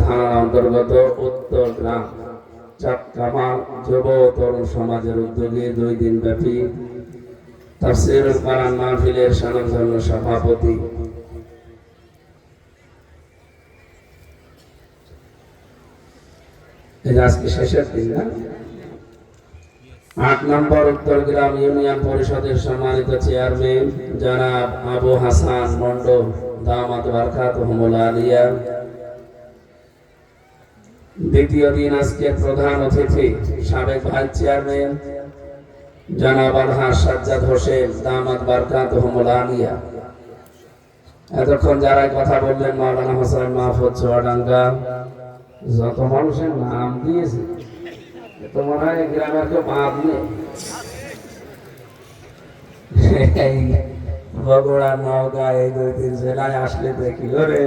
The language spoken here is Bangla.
থানার অন্তর্গত উত্তর গ্রাম চাটকামাল যুব তরুণ সমাজের উদ্যোগে 2 দিন ব্যাপী তাফসীরুল কোরআন মাহফিলের স্বনামধন্য সভাপতি আজকে শেষের দিন না 8 নম্বর উত্তর গ্রাম ইউনিয়ন পরিষদের সম্মানিত চেয়ারম্যান জনাব আবু হাসান মন্ডল দামাত বারকাতুহুমুল আলিয়া। দ্বিতীয় দিন আজকে প্রধান অতিথি সাবেক ভাইস চেয়ারম্যান জনাব আলহাজ সাজ্জাদ হোসেন দামাত বারকাতুহুমুল আলিয়া। এতক্ষণ যারা কথা বললেন মাওলানা হোসেন মাহফুজ চুয়াডাঙ্গা, যত মানুষের নাম দিয়েছে তো মনে হয় গ্রামের কেউ বাদ নেই। বগুড়া, নওগাঁ এই 2-3 জেলায় আসলে দেখি ওরে